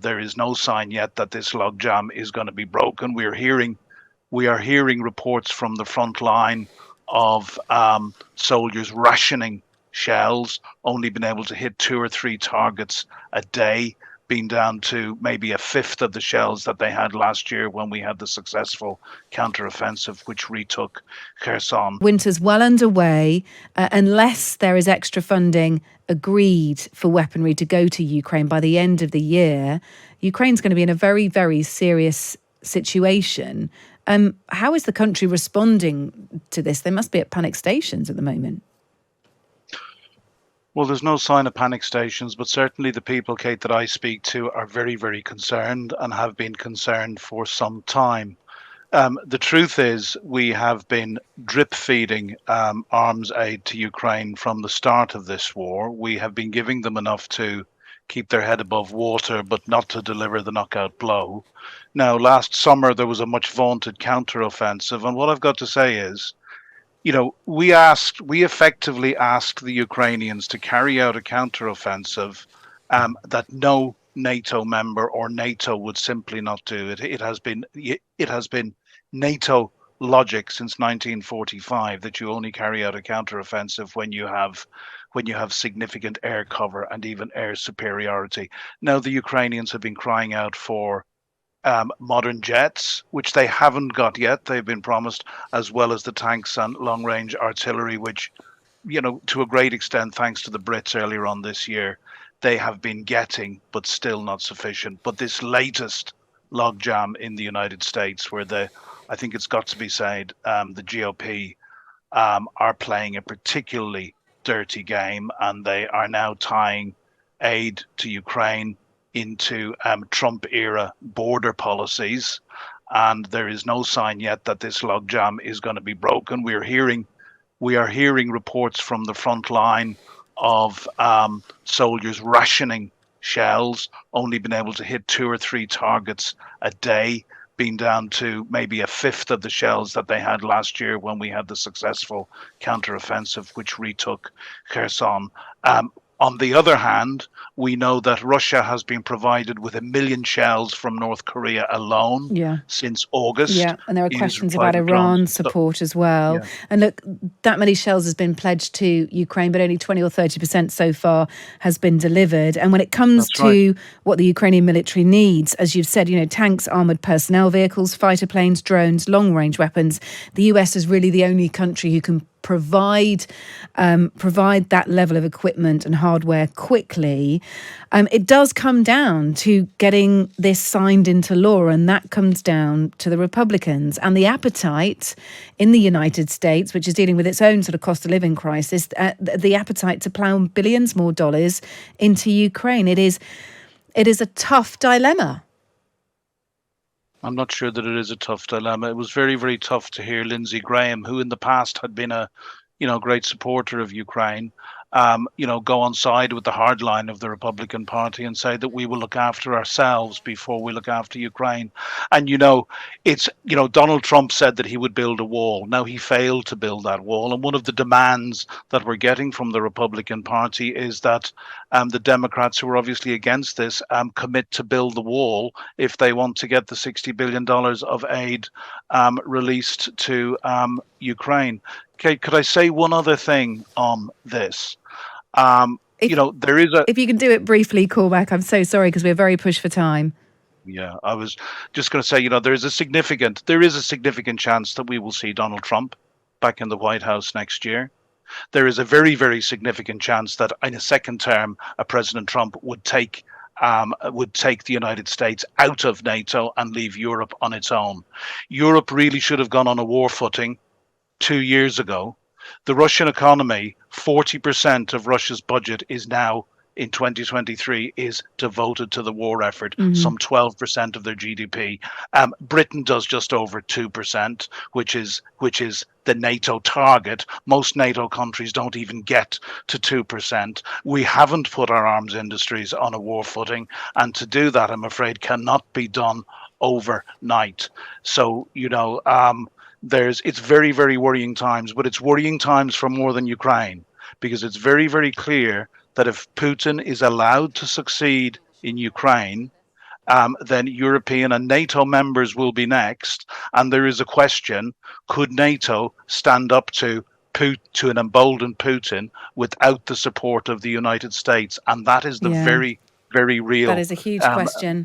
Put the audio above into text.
There is no sign yet that this logjam is going to be broken. We are hearing reports from the front line of soldiers rationing shells, only been able to hit 2 or 3 targets a day, being down to maybe a fifth of the shells that they had last year when we had the successful counteroffensive, which retook Kherson. Winter's well underway. Unless there is extra funding agreed for weaponry to go to Ukraine by the end of the year, Ukraine's going to be in a very, very serious situation. How is the country responding to this? They must be at panic stations at the moment. Well, there's no sign of panic stations, but certainly the people, Kate, that I speak to are very, very concerned and have been concerned for some time. The truth is, we have been drip feeding arms aid to Ukraine from the start of this war. We have been giving them enough to keep their head above water, but not to deliver the knockout blow. Now, last summer, there was a much vaunted counteroffensive. And what I've got to say is, we effectively asked the Ukrainians to carry out a counteroffensive that no NATO member or NATO would simply not do. It has been NATO logic since 1945 that you only carry out a counteroffensive when you have significant air cover and even air superiority. Now the Ukrainians have been crying out for modern jets, which they haven't got yet. They've been promised, as well as the tanks and long-range artillery, which, to a great extent, thanks to the Brits earlier on this year, they have been getting, but still not sufficient. But this latest logjam in the United States, where I think it's got to be said, the GOP are playing a particularly dirty game, and they are now tying aid to Ukraine into Trump-era border policies, and there is no sign yet that this logjam is going to be broken. We are hearing reports from the front line of soldiers rationing shells, only been able to hit 2 or 3 targets a day, being down to maybe a fifth of the shells that they had last year when we had the successful counteroffensive, which retook Kherson. On the other hand, we know that Russia has been provided with 1 million shells from North Korea alone since August. Yeah, and there are questions about Iran support as well. Yeah. And look, that many shells has been pledged to Ukraine, but only 20 or 30% so far has been delivered. And when it comes to what the Ukrainian military needs, as you've said, tanks, armoured personnel vehicles, fighter planes, drones, long-range weapons, the US is really the only country who can provide that level of equipment and hardware quickly. It does come down to getting this signed into law, and that comes down to the Republicans and the appetite in the United States, which is dealing with its own sort of cost of living crisis, the appetite to plough billions more dollars into Ukraine. It is a tough dilemma. I'm not sure that it is a tough dilemma. It was very, very tough to hear Lindsey Graham, who in the past had been a great supporter of Ukraine, go on side with the hard line of the Republican Party and say that we will look after ourselves before we look after Ukraine. And, it's, Donald Trump said that he would build a wall. Now he failed to build that wall. And one of the demands that we're getting from the Republican Party is that the Democrats, who are obviously against this, commit to build the wall if they want to get the $60 billion of aid released to Ukraine. Kate, could I say one other thing on this? There is if you can do it briefly, Cormac, I'm so sorry because we're very pushed for time. Yeah, I was just going to say, there is a significant chance that we will see Donald Trump back in the White House next year. There is a very, very significant chance that in a second term, President Trump would take the United States out of NATO and leave Europe on its own. Europe really should have gone on a war footing 2 years ago. The Russian economy, 40% of Russia's budget is now in 2023 is devoted to the war effort, some 12% of their GDP. Britain does just over 2%, which is the NATO target. Most NATO countries don't even get to 2%. We haven't put our arms industries on a war footing, and to do that, I'm afraid, cannot be done overnight. So, it's very, very worrying times, but it's worrying times for more than Ukraine, because it's very, very clear that if Putin is allowed to succeed in Ukraine, then European and NATO members will be next. And there is a question, could NATO stand up to an emboldened Putin without the support of the United States? And that is the very, very real that is a huge question.